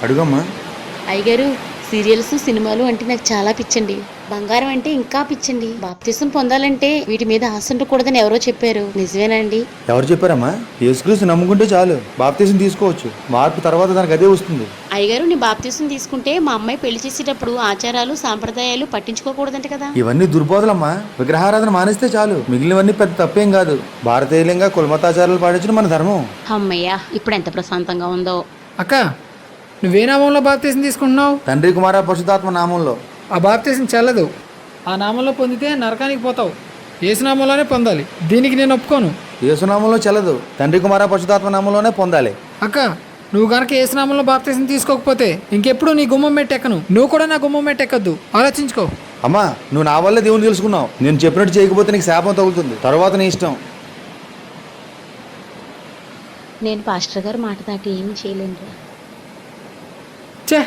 అడుగమ్మా. అయ్యగారు, సీరియల్స్ సినిమాలు అంటే నాకు చాలా పిచ్చండి. బంగారం అంటే ఇంకా పిచ్చండి. బాప్తిసం పొందాలంటే వీటి మీద ఆశ ఉండకూడదని ఎవరో చెప్పారు, నిజమేనండి? ఎవరు చెప్పారమ్మా? యేసుక్రీస్తు నమ్ముకుంటే చాలు, బాప్తీసం తీసుకోవచ్చు. మార్పు తర్వాత దానికి అదే వస్తుంది. అయ్యగారు, నీ బాప్తిసం తీసుకుంటే మా అమ్మాయి పెళ్లి చేసేటప్పుడు ఆచారాలు సాంప్రదాయాలు పట్టించుకోకూడదంట కదా? ఇవన్నీ దుర్బోధలమ్మా. విగ్రహారాధన మానేస్తే చాలు, మిగిలినవన్నీ పెద్ద తప్పేం కాదు. భారతీయంగా కులమతాచారాలు పాటించడం మన ధర్మం. అమ్మయ్యా, ఇప్పుడు ఎంత ప్రశాంతంగా ఉందో. అక్క, నువ్వే నామంలో బాప్తీసం తీసుకుంటున్నావు? తండ్రి కుమార పరిశుద్ధాత్మ నామంలో. ఆ బాప్తీసం చెల్లదు. ఆ నామంలో పొందితే నరకానికి పోతావు. యేసు నామంలోనే పొందాలి. దీనికి నేను ఒప్పుకోను. యేసునామంలో చెల్లదు, తండ్రి కుమార పరిశుద్ధాత్మ నామంలోనే పొందాలి. అక్క, నువ్వు గనక యేసు నామంలో బాప్తీసం తీసుకోకపోతే ఇంకెప్పుడు నీ గుమ్మం మెట్టెక్కను. నువ్వు కూడా నా గుమ్మం మెట్టెక్కద్దు. ఆలోచించుకో. అమ్మా, నువ్వు నా వల్లే దేవుని తెలుసుకున్నావు. నేను చెప్పినట్టు చేయకపోతే నీకు శాపం తగులుతుంది. తర్వాత నీ ఇష్టం. నేను పాస్టర్ గారు మాట దాటి ఏమీ చేయలేను. చే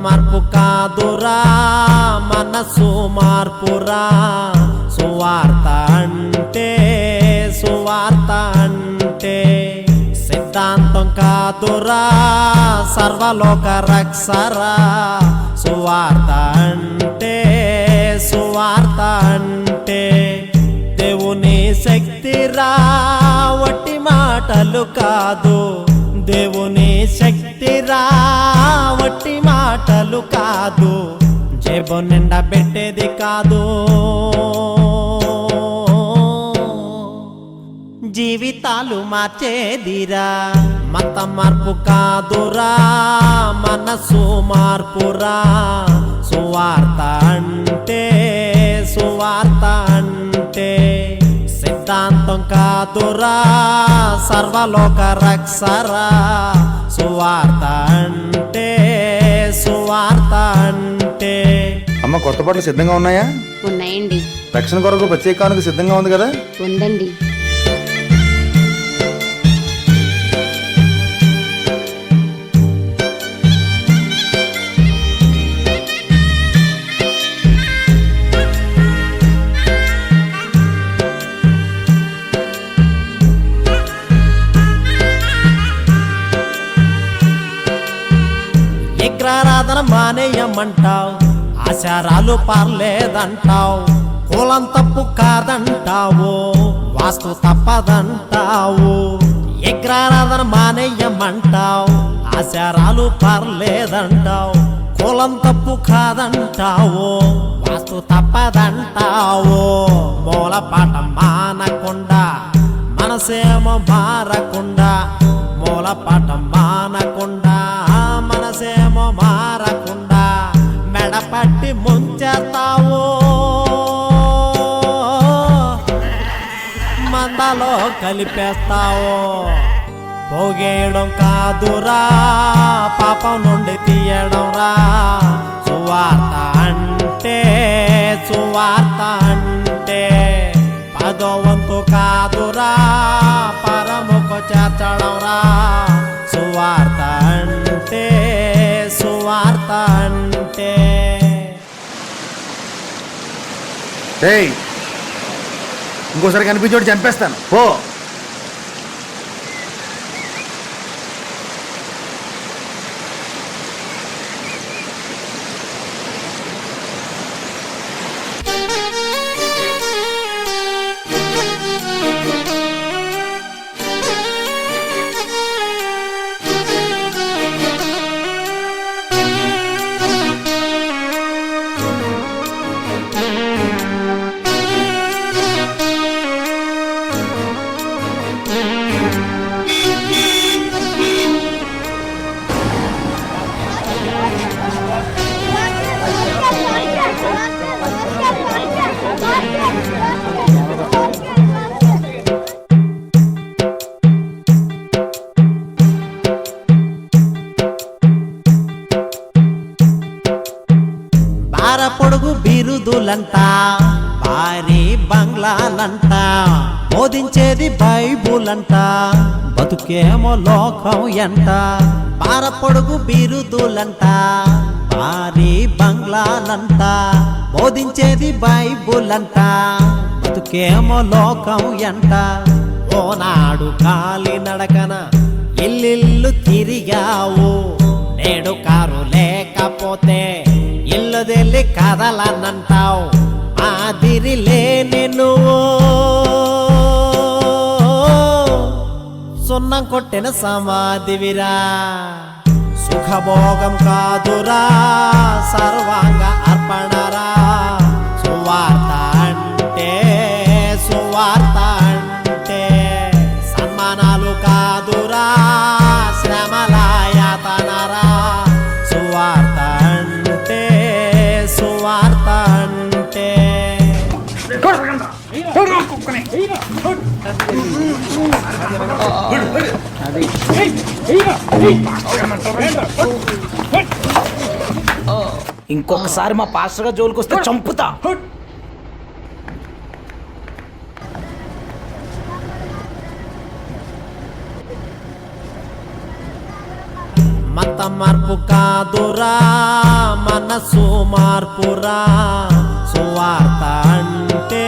మార్పు కాదురా, మనసు మార్పురా. సువార్త అంటే సిద్ధాంతం కాదురా, సర్వలోక రక్షరా. సువార్త అంటే దేవుని శక్తిరా, వట్టి మాటలు కాదు. దేవుని శక్తిరా, వట్టి మాటలు కాదు. జేబు నిండా పెట్టేది కాదు, జీవితాలు మార్చేదిరా. మత మార్పు కాదురా, మనసు మార్పురా. సువార్త అంటే సిద్ధాంతం కాదురా, సర్వలోక రక్షరా. సువార్త అంటే అమ్మ, కొత్త బట్టలు సిద్ధంగా ఉన్నాయా? ఉన్నాయండి. రక్షణ కొరకు ప్రత్యేకానికి సిద్ధంగా ఉంది కదా? ఉందండి. విగ్రహారాధన మానేయమంటావు, ఆచారాలు పర్లేదంటావు. కులం తప్పు కాదంటావు, వాస్తు తప్పదంటావు. విగ్రహారాధన మానేయమంటావు, ఆచారాలు పర్లేదంటావు. కులం తప్పు కాదంటావు, వాస్తు తప్పదంటావు. మూలపాఠం మానకుండా, మనసేమో మారకుండా. మూలపాఠం మానకుండా, మనసేమో మారకుండా. మెడపట్టి ముంచేస్తావు, మందలో కలిపేస్తావు. పోగేయడం కాదురా, పాపం నుండి తీయడం రా. సువార్త అంటే పదో వంతు కాదురా, పరముకు చేర్చడం రా. సువార్త అంటే ఇంకోసారి కనిపించోడు చంపేస్తాను, పో. పొడుగు బిరుదులంట భారీ బంగ్లాలంట బోధించేది బైబుల్ అంట బతుకేమో లోకం ఎంట పొడుగు బిరుదులంట భారీ బంగ్లాలంట బోధించేది బైబుల్ అంట బతుకేమో లోకం ఎంట ఓనాడు కాలి నడకన ఇల్లిల్లు తిరిగావు నేడు కారు లేకపోతే ఇల్లు తెల్లి కదలనంటావు ఆదిరి లేని నువ్వు సున్నం కొట్టిన సమాధివిరా సుఖభోగం కాదురా సర్వాంగ అర్పణరా సువార్త అంటే సన్మానాలు కాదురా శ్రమలాయాతనరా సువార్త అంటే ఇంకొకసారి మా పాస్టర్ జోలికి వస్తే చంపుతా. మత మార్పు కాదురా మనసు మార్పురా సువార్త అంటే